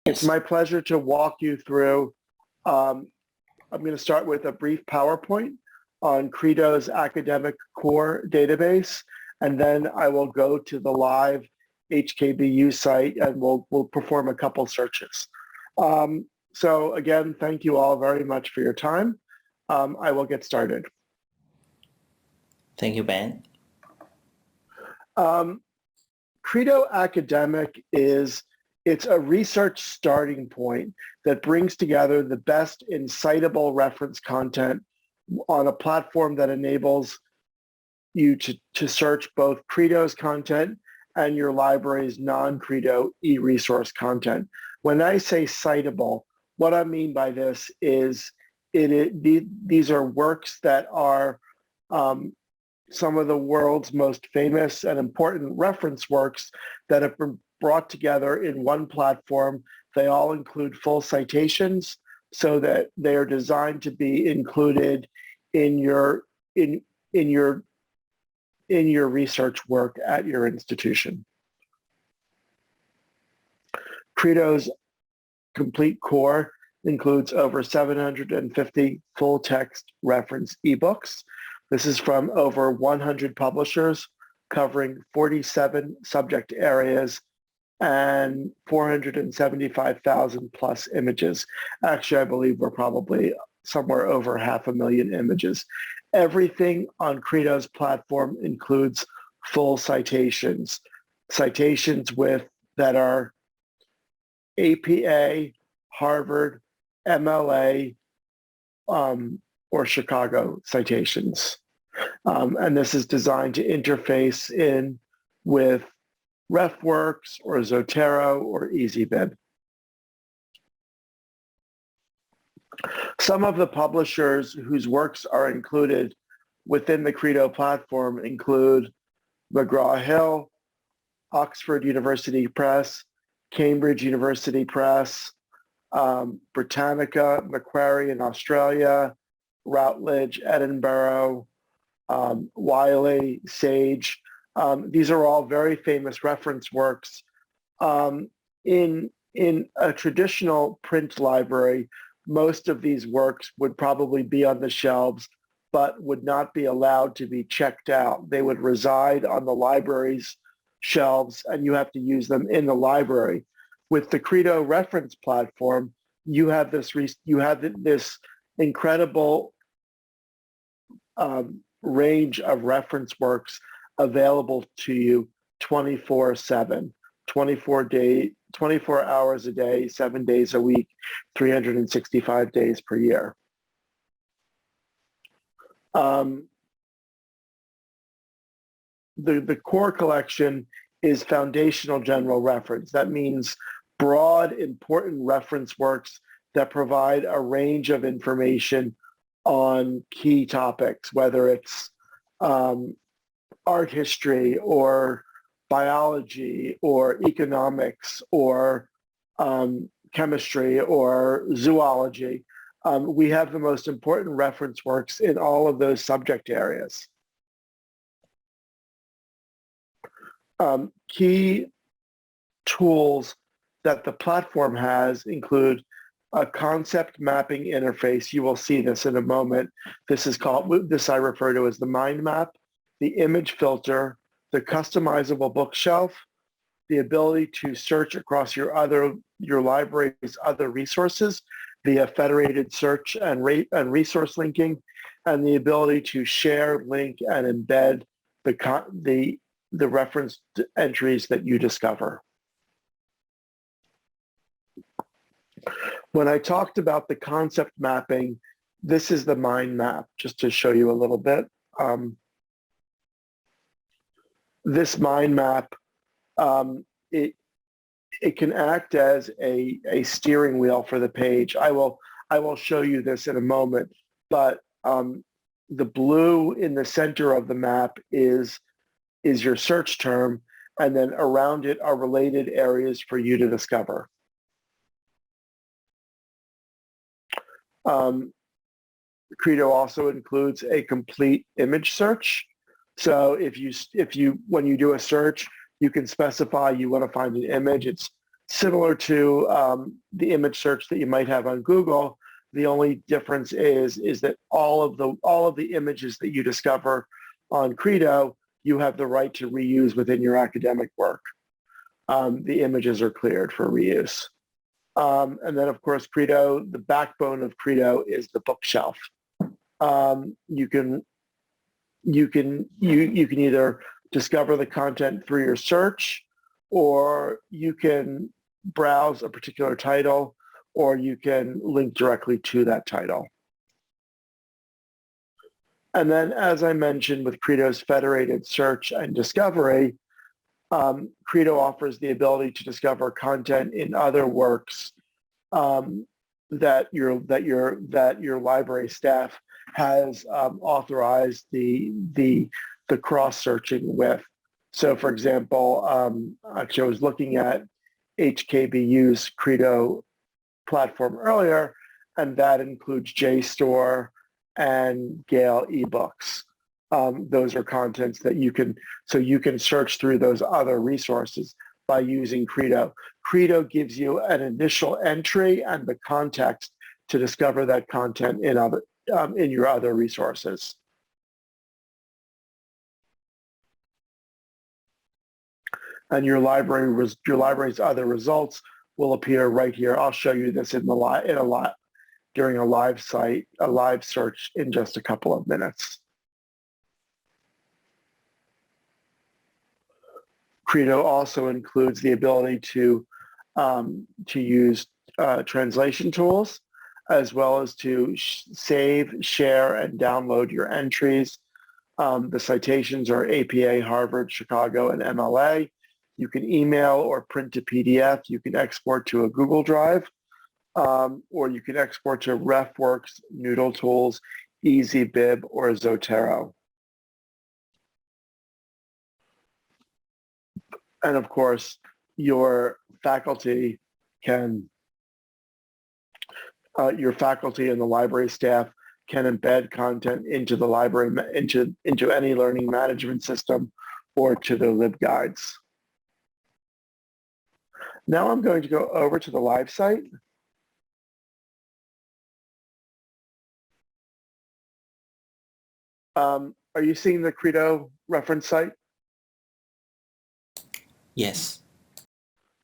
It's my pleasure to walk you through. I'm going to start with a brief PowerPoint on Credo's academic core database, and then I will go to the live HKBU site and we'll perform a couple searches. So again, thank you all very much for your time. I will get started. Thank you, Ben. Credo Academic it's a research starting point that brings together the best in citable reference content on a platform that enables you to search both Credo's content and your library's non-Credo e-resource content. When I say citable, what I mean by this is these are works that are some of the world's most famous and important reference works that have been brought together in one platform. They all include full citations so that they are designed to be included in your research work at your institution. Credo's complete core includes over 750 full text reference ebooks. This is from over 100 publishers covering 47 subject areas and 475,000 plus images. Actually, I believe we're probably somewhere over 500,000 images. Everything on Credo's platform includes full citations that are APA, Harvard, MLA, or Chicago citations. And this is designed to interface in with RefWorks or Zotero or EasyBib. Some of the publishers whose works are included within the Credo platform include McGraw-Hill, Oxford University Press, Cambridge University Press, Britannica, Macquarie in Australia, Routledge, Edinburgh, Wiley, Sage. These are all very famous reference works. In a traditional print library, most of these works would probably be on the shelves, but would not be allowed to be checked out. They would reside on the library's shelves, and you have to use them in the library. With the Credo reference platform, you have this incredible range of reference works available to you 24/7, 24 hours a day, 7 days a week, 365 days per year. The core collection is foundational general reference. That means broad, important reference works that provide a range of information on key topics, whether it's art history or biology or economics or chemistry or zoology. We have the most important reference works in all of those subject areas. Key tools that the platform has include a concept mapping interface. You will see this in a moment. This I refer to as the Mindmap, the image filter, the customizable bookshelf, the ability to search across your library's other resources via federated search and resource linking, and the ability to share, link, and embed the reference entries that you discover. When I talked about the concept mapping, this is the mind map, just to show you a little bit. This mind map, it can act as a steering wheel for the page. I will show you this in a moment, but the blue in the center of the map is your search term, and then around it are related areas for you to discover. Credo also includes a complete image search. So when you do a search, you can specify you want to find an image. It's Similar to the image search that you might have on Google, the only difference is that all of the images that you discover on Credo, you have the right to reuse within your academic work. The images are cleared for reuse. And then, of course, Credo, the backbone of Credo is the bookshelf. You can either discover the content through your search, or you can browse a particular title, or you can link directly to that title. And then, as I mentioned, with Credo's federated search and discovery, Credo offers the ability to discover content in other works that your library staff has authorized the cross-searching with. So, for example, actually, I was looking at HKBU's Credo platform earlier, and that includes JSTOR and Gale eBooks. Those are contents that you can search through those other resources by using Credo. Credo gives you an initial entry and the context to discover that content in your other resources. And your library's other results will appear right here. I'll show you this during a live search in just a couple of minutes. Credo also includes the ability to use translation tools, as well as to save, share, and download your entries. The citations are APA, Harvard, Chicago, and MLA. You can email or print to PDF. You can export to a Google Drive, or you can export to RefWorks, Noodle Tools, EasyBib, or Zotero. And of course, your faculty and the library staff can embed content into the library, into any learning management system or to the LibGuides. Now I'm going to go over to the live site. Are you seeing the Credo reference site? Yes.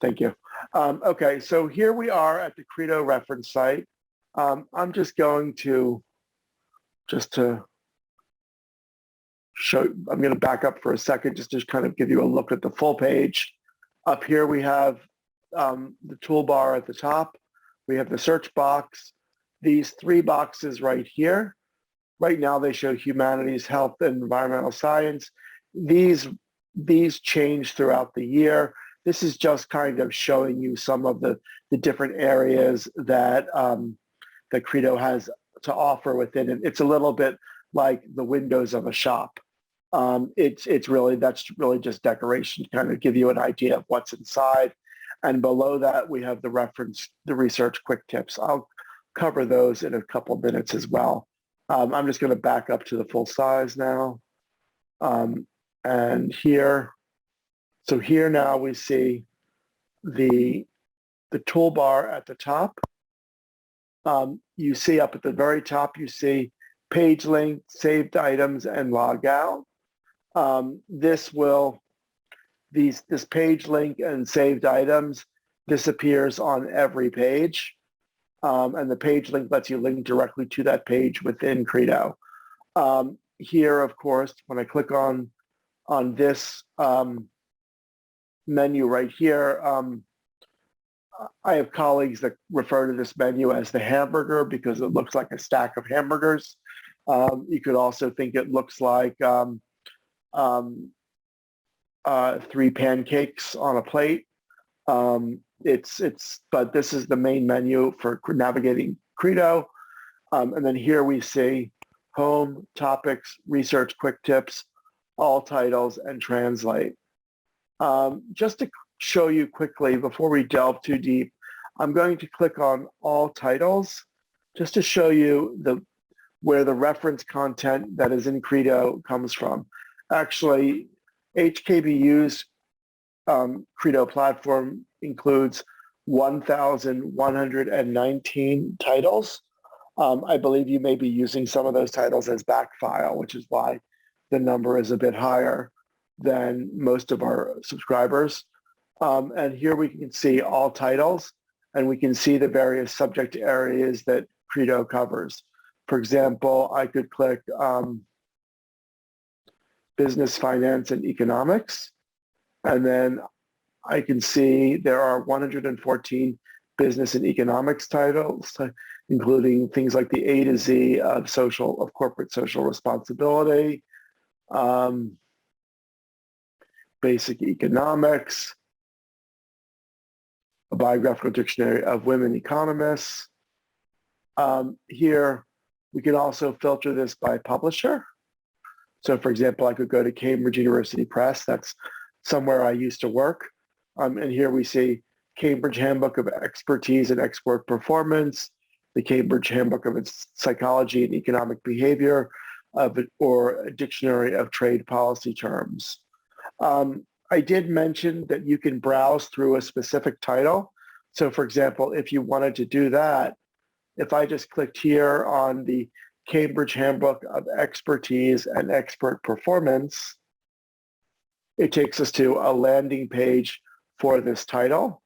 Thank you. Okay, so here we are at the Credo reference site. I'm just going to show, I'm going to back up for a second just to kind of give you a look at the full page. Up here we have the toolbar at the top. We have the search box. These three boxes right here. Right now they show humanities, health, and environmental science. These change throughout the year. This is just kind of showing you some of the different areas that that Credo has to offer within it. It's a little bit like the windows of a shop. That's really just decoration to kind of give you an idea of what's inside. And below that, we have the research quick tips. I'll cover those in a couple of minutes as well. I'm just going to back up to the full size now. And here now we see the toolbar at the top. You see up at the very top, you see page link, saved items, and log out. This page link and saved items disappears on every page. And the page link lets you link directly to that page within Credo. Here, of course, when I click on this menu right here, I have colleagues that refer to this menu as the hamburger because it looks like a stack of hamburgers. You could also think it looks like 3 pancakes on a plate. But this is the main menu for navigating Credo. And then here we see home, topics, research quick tips, all titles, and translate. Just to show you quickly before we delve too deep, I'm going to click on all titles just to show you where the reference content that is in Credo comes from. Actually, HKBU's Credo platform includes 1,119 titles. I believe you may be using some of those titles as backfile, which is why the number is a bit higher than most of our subscribers. And here we can see all titles, and we can see the various subject areas that Credo covers. For example, I could click business, finance, and economics, and then I can see there are 114 business and economics titles, including things like the A to Z of corporate social responsibility, basic economics, a biographical dictionary of women economists. Here, we can also filter this by publisher. So for example, I could go to Cambridge University Press. That's somewhere I used to work. And here we see Cambridge Handbook of Expertise and Expert Performance, the Cambridge Handbook of Psychology and Economic Behavior, or a Dictionary of Trade Policy Terms. I did mention that you can browse through a specific title. So for example, if you wanted to do that, if I just clicked here on the Cambridge Handbook of Expertise and Expert Performance, it takes us to a landing page for this title.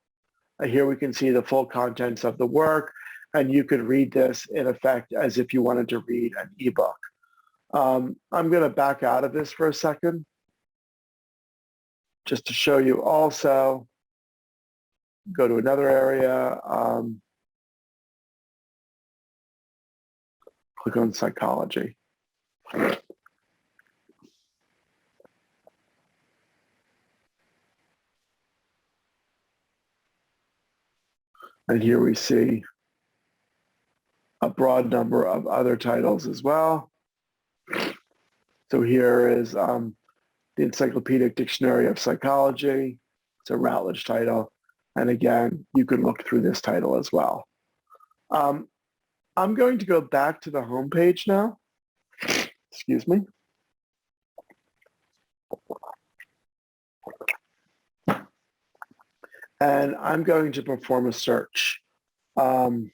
Here we can see the full contents of the work, and you could read this in effect as if you wanted to read an ebook. I'm going to back out of this for a second, just to show you also. Go to another area. Click on psychology. And here we see a broad number of other titles as well. So here is the Encyclopedic Dictionary of Psychology. It's a Routledge title. And again, you can look through this title as well. I'm going to go back to the home page now. Excuse me. And I'm going to perform a search in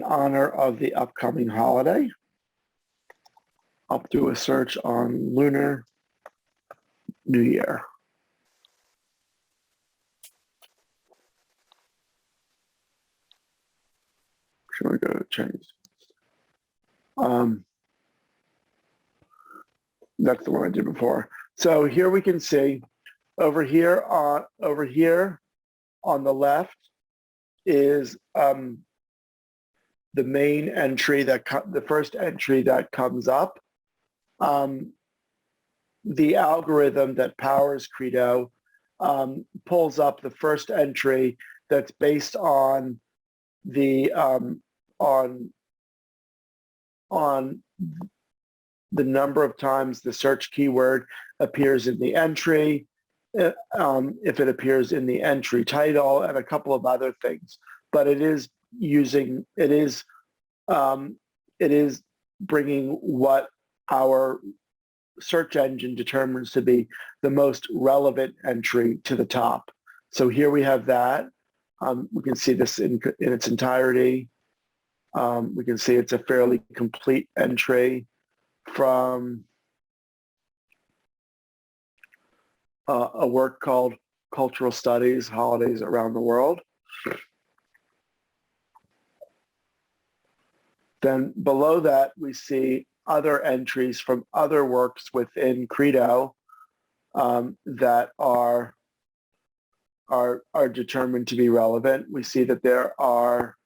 honor of the upcoming holiday. I'll do a search on Lunar New Year. Should we go to change? That's the one I did before. So here we can see over here on the left is the main entry the first entry that comes up. The algorithm that powers Credo pulls up the first entry that's based on the on the number of times the search keyword appears in the entry, if it appears in the entry title, and a couple of other things. But it is bringing what our search engine determines to be the most relevant entry to the top. So here we have that. We can see this in its entirety. We can see it's a fairly complete entry from a work called Cultural Studies, Holidays Around the World. Then below that, we see other entries from other works within Credo that are determined to be relevant. We see that there are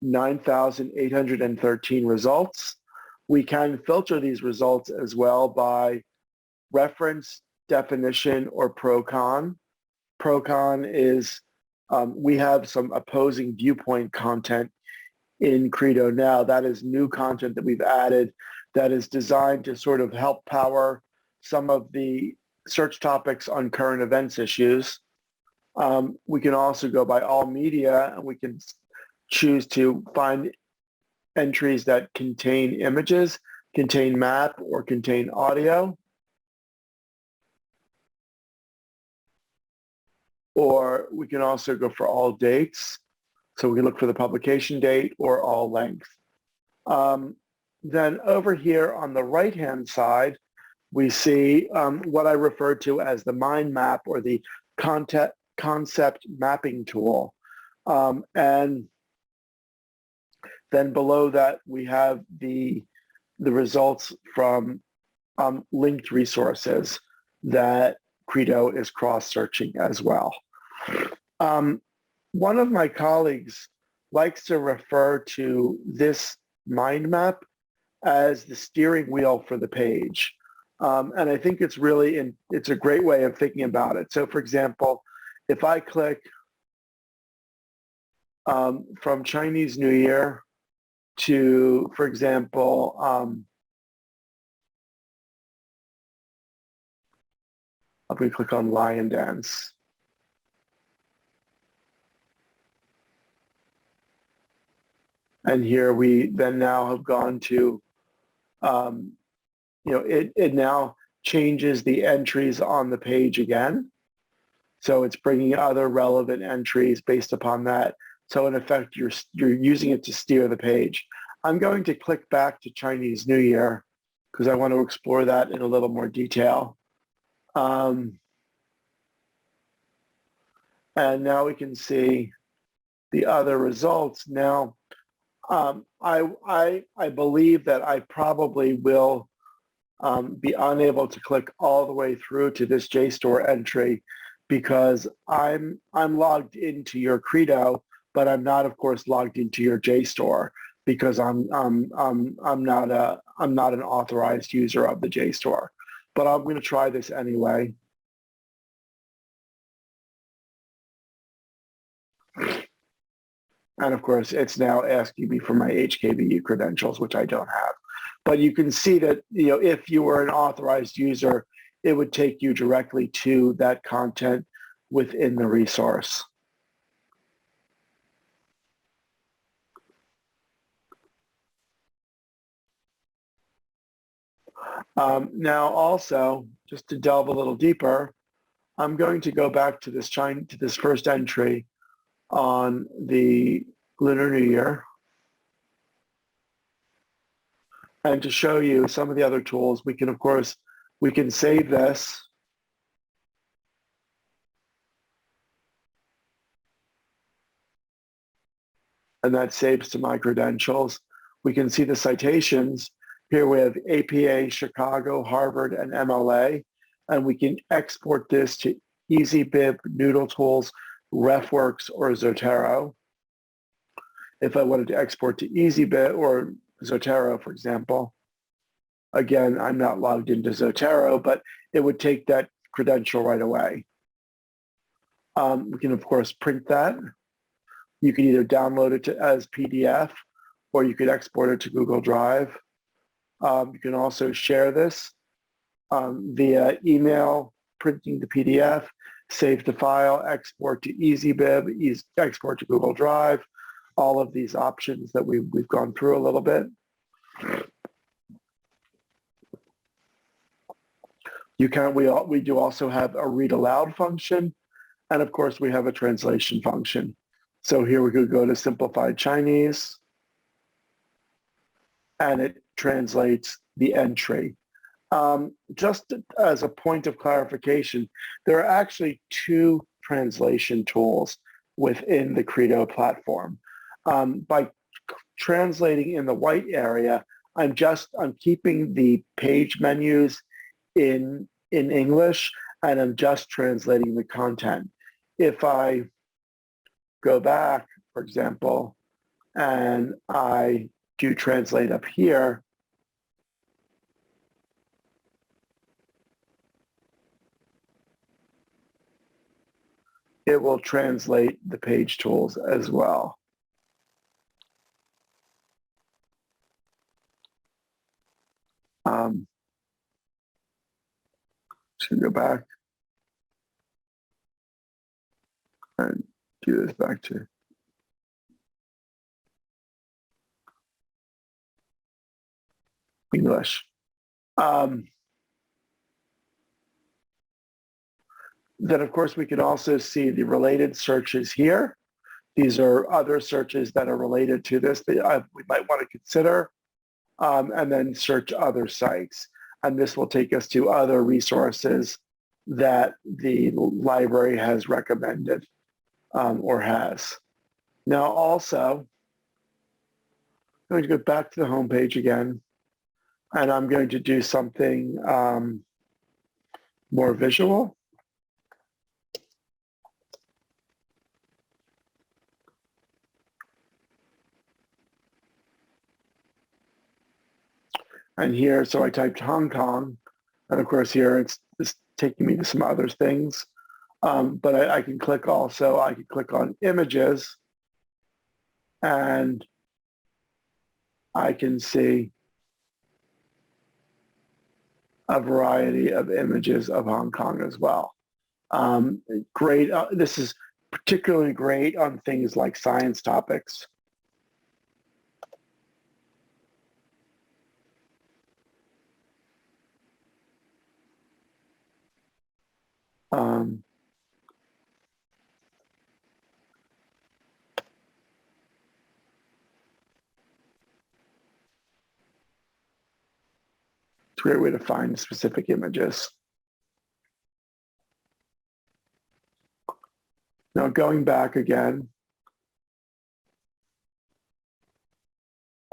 9,813 results. We can filter these results as well by reference, definition, or pro-con. Pro-con is we have some opposing viewpoint content in Credo now. That is new content that we've added that is designed to sort of help power some of the search topics on current events issues. We can also go by all media, and we can choose to find entries that contain images, contain map, or contain audio. or we can also go for all dates. So we can look for the publication date or all length. Then over here on the right-hand side, we see what I refer to as the Mindmap or the concept mapping tool. And then below that, we have the results from linked resources that Credo is cross-searching as well. One of my colleagues likes to refer to this mind map as the steering wheel for the page. And I think it's really, it's a great way of thinking about it. So for example, if I click from Chinese New Year to, for example, if we click on Lion Dance. And here we then now have gone to, it now changes the entries on the page again. So it's bringing other relevant entries based upon that. So in effect, you're using it to steer the page. I'm going to click back to Chinese New Year because I want to explore that in a little more detail. And now we can see the other results. Now, I believe that I probably will be unable to click all the way through to this JSTOR entry because I'm logged into your Credo, but I'm not, of course, logged into your JSTOR because I'm not an authorized user of the JSTOR. But I'm going to try this anyway. And of course, it's now asking me for my HKVU credentials, which I don't have. But you can see that, if you were an authorized user, it would take you directly to that content within the resource. Now also, just to delve a little deeper, I'm going to go back to this first entry on the Lunar New Year. And to show you some of the other tools, we can save this. And that saves to my credentials. We can see the citations. Here we have APA, Chicago, Harvard, and MLA. And we can export this to EasyBib, Noodle Tools, RefWorks, or Zotero. If I wanted to export to EasyBib or Zotero, for example, again, I'm not logged into Zotero, but it would take that credential right away. We can, of course, print that. You can either download it as PDF or you could export it to Google Drive. You can also share this via email, printing the PDF, save the file, export to EasyBib, export to Google Drive, all of these options that we've gone through a little bit. We do also have a read aloud function, and of course we have a translation function. So here we could go to simplified Chinese, and it translates the entry. Just as a point of clarification, there are actually two translation tools within the Credo platform. By translating in the white area, I'm keeping the page menus in English, and I'm just translating the content. If I go back, for example, and I do translate up here, it will translate the page tools as well. Should go back and do this back to English. Then, of course, we can also see the related searches here. These are other searches that are related to this that we might want to consider, and then search other sites. And this will take us to other resources that the library has recommended or has. Now also, I'm going to go back to the home page again, and I'm going to do something more visual. And here, so I typed Hong Kong, and of course here it's taking me to some other things. But I can click also, I can click on images, and I can see a variety of images of Hong Kong as well. Great, this is particularly great on things like science topics. It's a great way to find specific images. Now going back again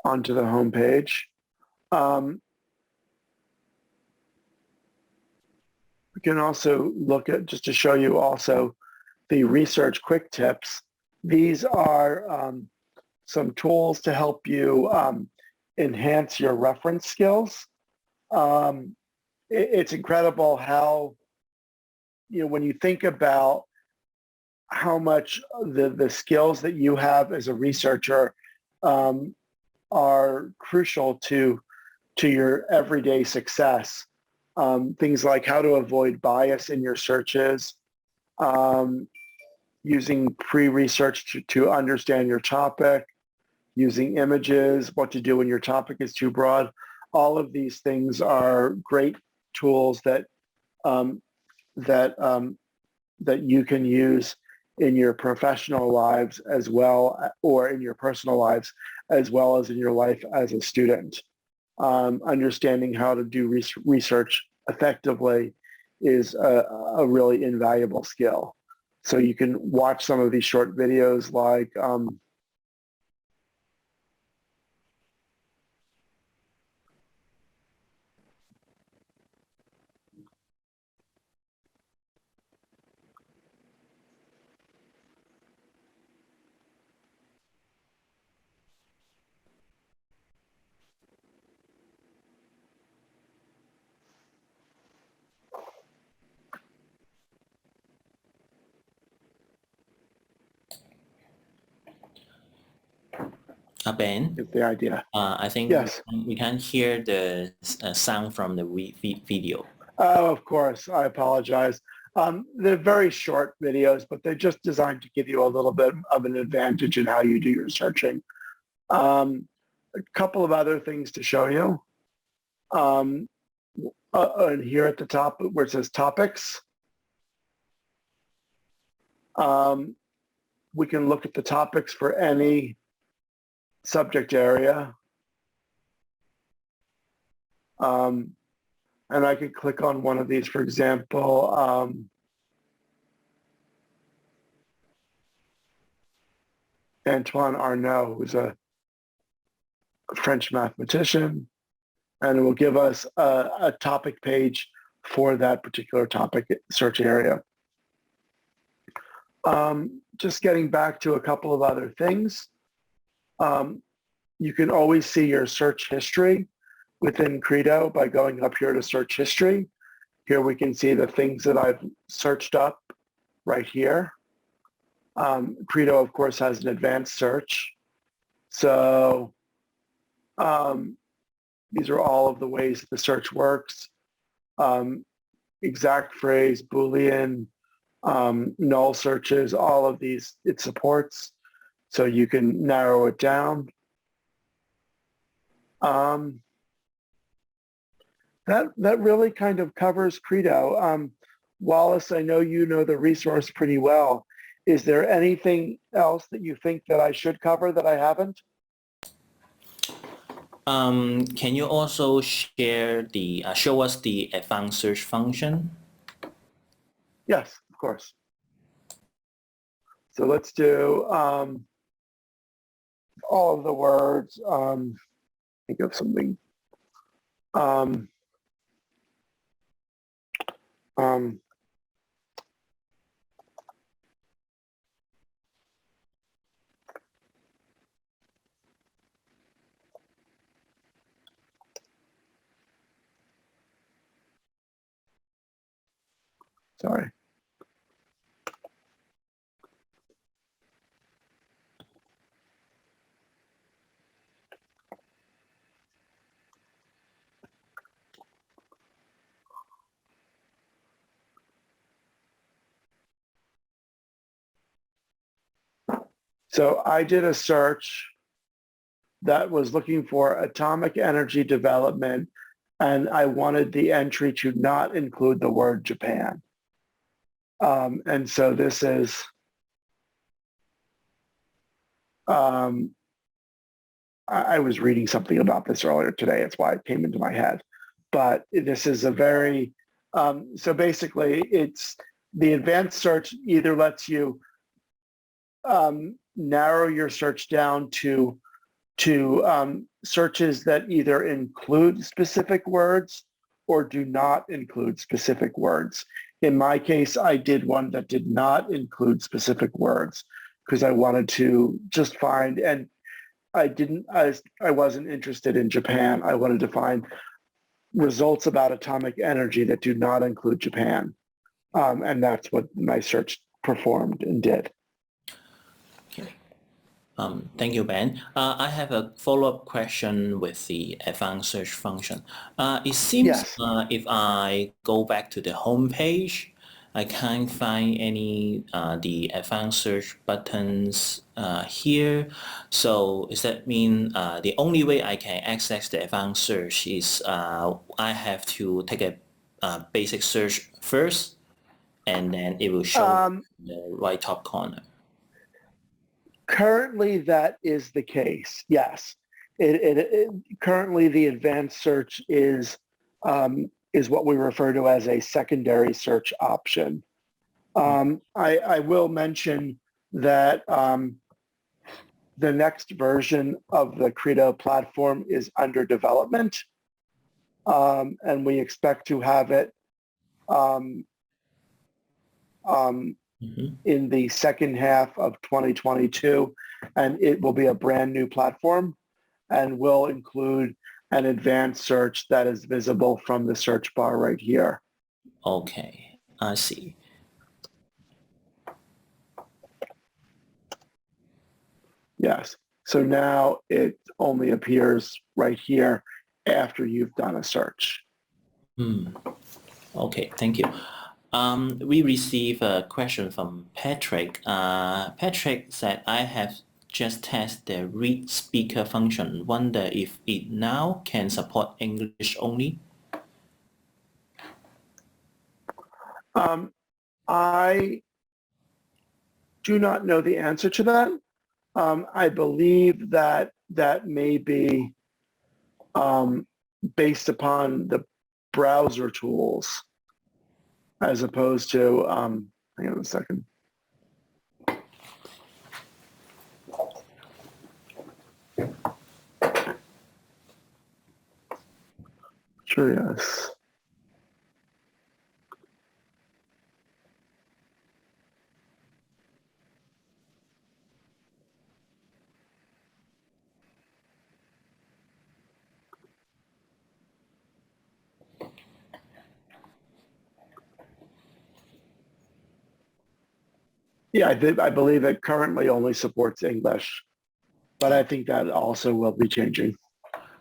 onto the home page, we can also look at, just to show you also, the research quick tips. These are some tools to help you enhance your reference skills. It's incredible how, when you think about how much the skills that you have as a researcher are crucial to your everyday success. Things like how to avoid bias in your searches, using pre-research to understand your topic, using images, what to do when your topic is too broad. All of these things are great tools that you can use in your professional lives as well, or in your personal lives, as well as in your life as a student. Understanding how to do research effectively is a really invaluable skill. So you can watch some of these short videos like Ben, is the idea. I think yes. we can hear the sound from the video. Oh, of course. I apologize. They're very short videos, but they're just designed to give you a little bit of an advantage in how you do your searching. A couple of other things to show you. And here at the top where it says topics, we can look at the topics for any subject area. And I could click on one of these, for example, Antoine Arnaud, who's a French mathematician, and it will give us a topic page for that particular topic search area. Just getting back to a couple of other things. You can always see your search history within Credo by going up here to search history. Here we can see the things that I've searched up right here. Credo, of course, has an advanced search. So these are all of the ways the search works. Exact phrase, Boolean, null searches, all of these it supports. So you can narrow it down. That really kind of covers Credo. Wallace, I know you know the resource pretty well. Is there anything else that you think that I should cover that I haven't? Can you also share the show us the advanced search function? Yes, of course. So let's do all of the words. Think of something. Sorry. So I did a search that was looking for atomic energy development, and I wanted the entry to not include the word Japan. And so this is, I was reading something about this earlier today. It's why it came into my head. But this is a very, so basically it's the advanced search either lets you narrow your search down to searches that either include specific words or do not include specific words. In my case, I did one that did not include specific words because I wanted to just find, and I wasn't interested in Japan. I wanted to find results about atomic energy that do not include Japan. And that's what my search performed and did. Okay. Thank you, Ben. I have a follow-up question with the advanced search function. It seems Yes. If I go back to the home page, I can't find any the advanced search buttons here. So does that mean the only way I can access the advanced search is I have to take a basic search first, and then it will show in the right top corner? Currently, that is the case. Yes. Currently, the advanced search is what we refer to as a secondary search option. I will mention that the next version of the Credo platform is under development, and we expect to have it in the second half of 2022, and it will be a brand new platform and will include an advanced search that is visible from the search bar right here. Okay, I see. Yes. So now it only appears right here after you've done a search. Okay, thank you. We received a question from Patrick. Patrick said, I have just tested the read speaker function. Wonder if it now can support English only? I do not know the answer to that. I believe that that may be based upon the browser tools as opposed to, hang on a second. Sure, yes. Yeah, I believe it currently only supports English, but I think that also will be changing.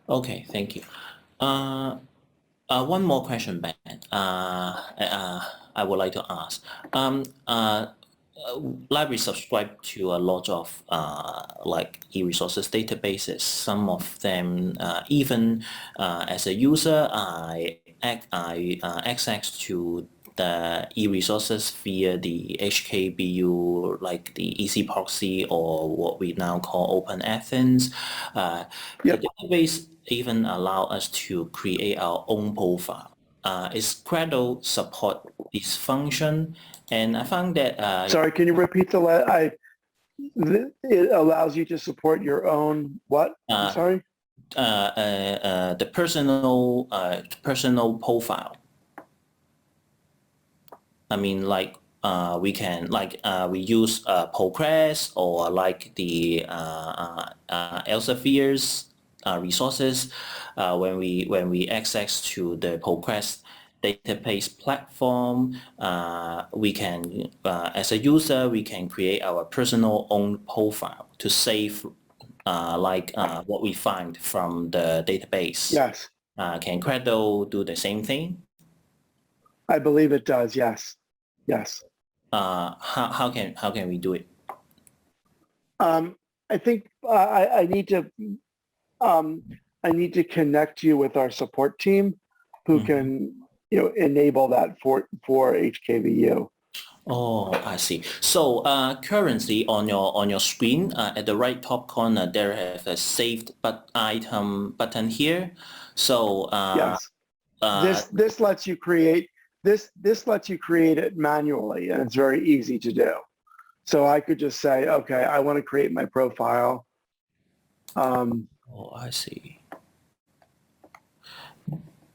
Okay, thank you. One more question, Ben. I would like to ask. Library subscribe to a lot of like e-resources databases. Some of them, even as a user, I access to the e-resources via the HKBU, like the EC proxy or what we now call Open Athens. The database even allow us to create our own profile. Is Credo support this function? And I found that Sorry, can you repeat it allows you to support your own what? I'm sorry? The personal profile. I mean, like we can we use Postgres or like the Elsevier's resources when we access to the Postgres database platform. We can as a user we can create our personal own profile to save what we find from the database. Yes. Can Credo do the same thing? I believe it does. Yes. Yes. How can we do it? I think I need to connect you with our support team who can enable that for HKVU. Oh, I see. So currently on your screen at the right top corner there is a saved item button here. So yes, this lets you create this lets you create it manually, and it's very easy to do. So I could just say, okay, I want to create my profile. Oh, I see.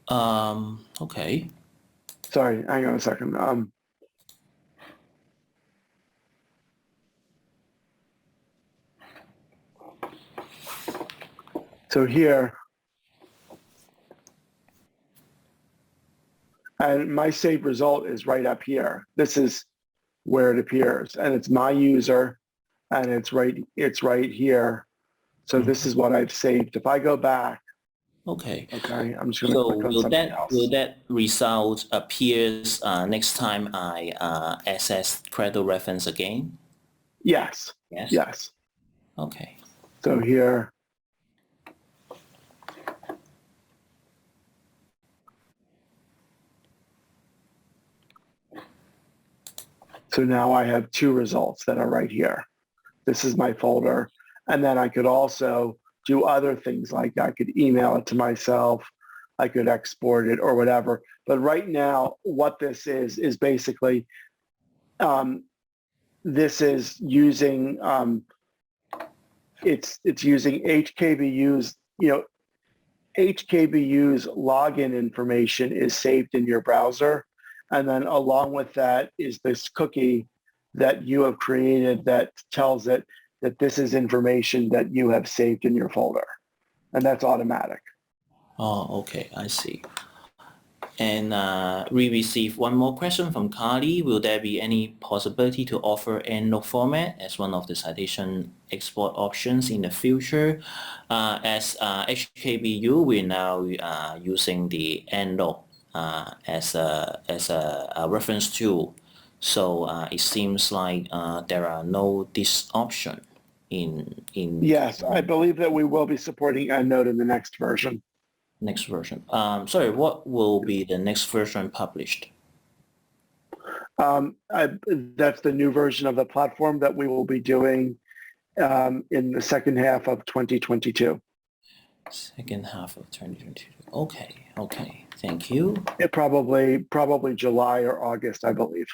Okay. Sorry, hang on a second. So here, and my saved result is right up here. This is where it appears, and it's my user, and it's right here. So this is what I've saved. If I go back, okay, I'm just going to click on something else. Will that result appears next time I access Credo reference again? Yes. Yes. Yes. Okay. So here. So now I have two results that are right here. This is my folder. And then I could also do other things, like I could email it to myself, I could export it or whatever. But right now, what this is basically, this is using, it's using HKBU's, HKBU's login information is saved in your browser. And then along with that is this cookie that you have created that tells it that this is information that you have saved in your folder. And that's automatic. Oh, okay, I see. And we received one more question from Carly. Will there be any possibility to offer EndNote format as one of the citation export options in the future? As HKBU, we're now using the EndNote as a reference tool. So it seems like there are no this option in. Yes, I believe that we will be supporting EndNote in the next version. Next version. Sorry, what will be the next version published? That's the new version of the platform that we will be doing in the second half of 2022. Second half of 2022. Okay, okay. Thank you. It probably July or August, I believe.